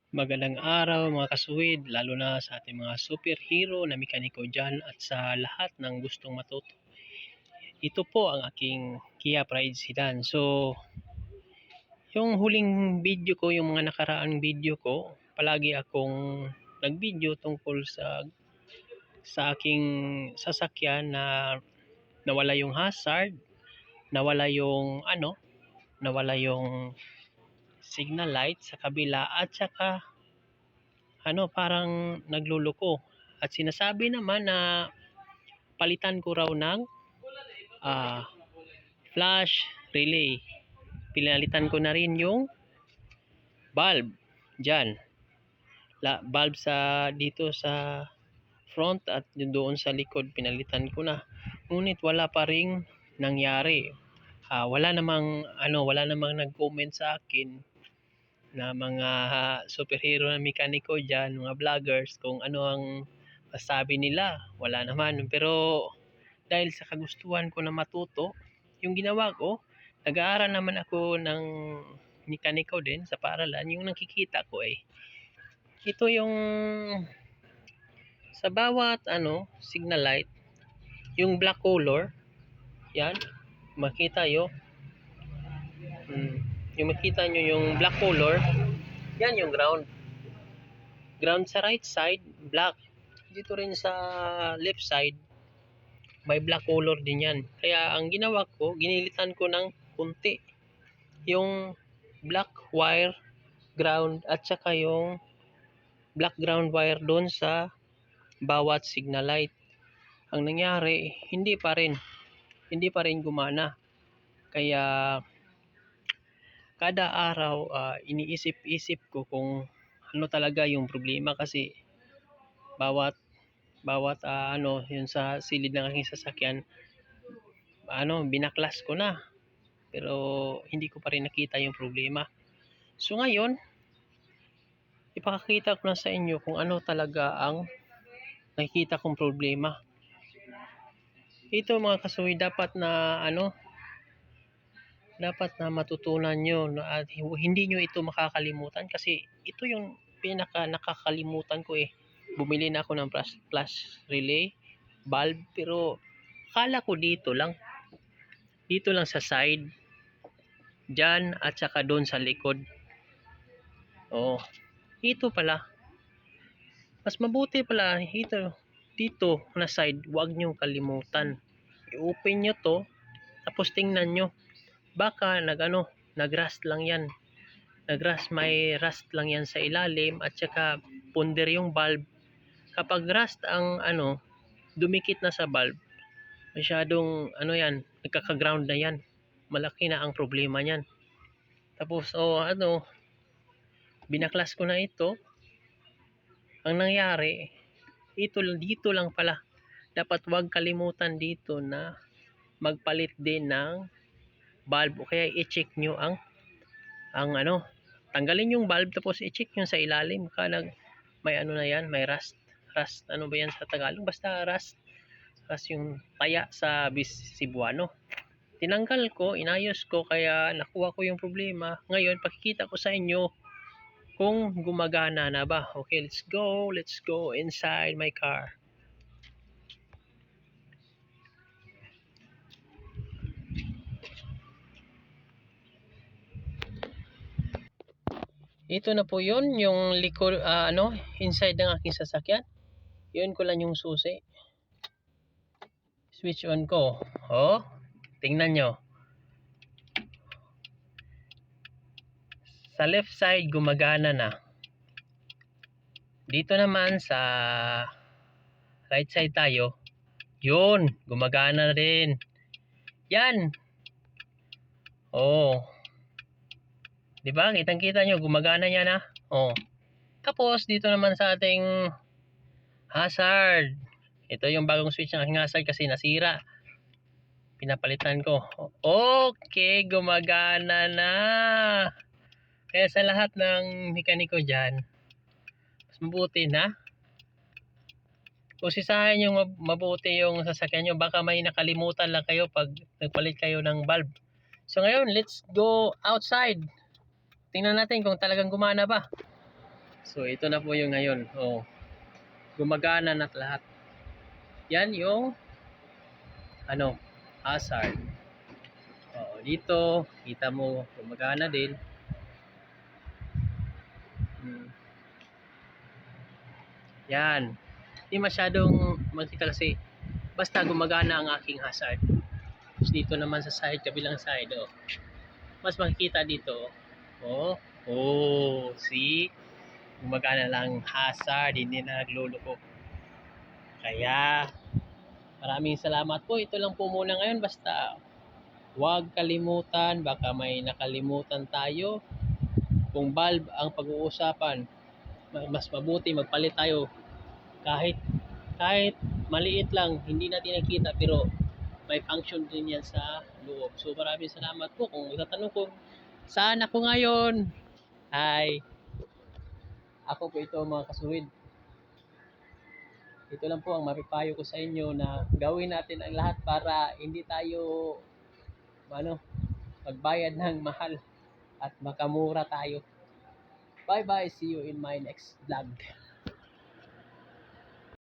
Magandang araw mga kasuwid, lalo na sa ating mga superhero na mekaniko dyan at sa lahat ng gustong matuto. Ito po ang aking Kia Pride Sedan. So, yung huling video ko, yung mga nakaraang video ko, palagi akong nag-video tungkol sa aking sasakyan na nawala yung hazard, nawala yung nawala yung signal light sa kabila at saka parang nagluluko. At sinasabi naman na palitan ko raw ng ah, flash relay. Pinalitan ko na rin yung bulb dyan. Bulb dito sa front at doon sa likod pinalitan ko na. Ngunit wala pa ring nangyari. Wala namang nag-comment sa akin na mga superhero na mekaniko dyan, mga vloggers, kung ano ang masabi nila. Wala naman. Pero dahil sa kagustuhan ko na matuto, yung ginawa ko, nag-aaral naman ako ng mekaniko din sa paaralan. Yung nakikita ko ito yung sa bawat signal light, yung black color, yan, makita yung makita nyo yung black color, yan yung ground sa right side, black. Dito rin sa left side, may black color din yan. Kaya ang ginawa ko, ginilitan ko ng kunti yung black wire ground at saka yung black ground wire doon sa bawat signal light. Ang nangyari, hindi pa rin gumana. Kaya kada araw iniisip-isip ko kung ano talaga yung problema, kasi bawat yun sa silid ng aking sasakyan, binaklas ko na, pero hindi ko pa rin nakita yung problema. So ngayon, ipakakita ko na sa inyo kung ano talaga ang nakikita kong problema. Ito mga kasuwi, dapat na matutunan nyo at hindi nyo ito makakalimutan, kasi ito yung pinaka nakakalimutan ko Bumili na ako ng flash relay bulb, pero akala ko dito lang sa side dyan at saka doon sa likod. Ito pala, mas mabuti pala dito na side. Huwag nyo kalimutan, i-open nyo to, tapos tingnan nyo, baka nag-rust lang yan. May rust lang yan sa ilalim at saka punder yung bulb. Kapag rust ang dumikit na sa bulb, masyadong nagkaka-ground na yan. Malaki na ang problema niyan. Tapos binaklas ko na ito. Ang nangyari, dito lang pala. Dapat wag kalimutan dito na magpalit din ng bulb, o kaya i-check nyo tanggalin yung bulb, tapos i-check nyo sa ilalim. May may rust, ano ba yan sa Tagalog? Basta rust yung taya sa Cebuano. Tinanggal ko, inayos ko, kaya nakuha ko yung problema. Ngayon pakikita ko sa inyo kung gumagana na ba. Okay, let's go inside my car. Ito na po yun, yung likod, inside ng aking sasakyan. Yun ko lang yung susi. Switch on ko. Tingnan nyo. Sa left side, gumagana na. Dito naman sa right side tayo. Yun, gumagana rin. Yan. Diba? Kitang-kita nyo, gumagana yan na. Tapos, dito naman sa ating hazard. Ito yung bagong switch ng aking hazard kasi nasira. Pinapalitan ko. Okay, gumagana na. Kaya sa lahat ng mekaniko dyan, mas mabuti na usisahin yung mabuti yung sasakyan nyo. Baka may nakalimutan lang kayo pag nagpalit kayo ng bulb. So ngayon, let's go outside. Tingnan natin kung talagang gumana ba. So ito na po yung ngayon. Oh, gumagana na lahat. Yan yung ano, hazard. Oh, dito kita mo gumagana din. Yan. Hindi masyadong makita kasi basta gumagana ang aking hazard. Tapos dito naman sa side, kabilang side, oh. Mas makikita dito. Oh, oh, see? Gumagana lang hazard, hindi na nagluloko. Kaya, maraming salamat po. Ito lang po muna ngayon. Basta, huwag kalimutan. Baka may nakalimutan tayo. Kung valve ang pag-uusapan, mas mabuti magpalit tayo. Kahit maliit lang, hindi natin nakita pero may function din yan sa loob. So maraming salamat po. Kung itatanong ko, saan ako ngayon? Hi, ako po ito mga kasuwid. Ito lang po ang mapipayo ko sa inyo na gawin natin ang lahat para hindi tayo magbayad ng mahal at makamura tayo. Bye bye, see you in my next vlog.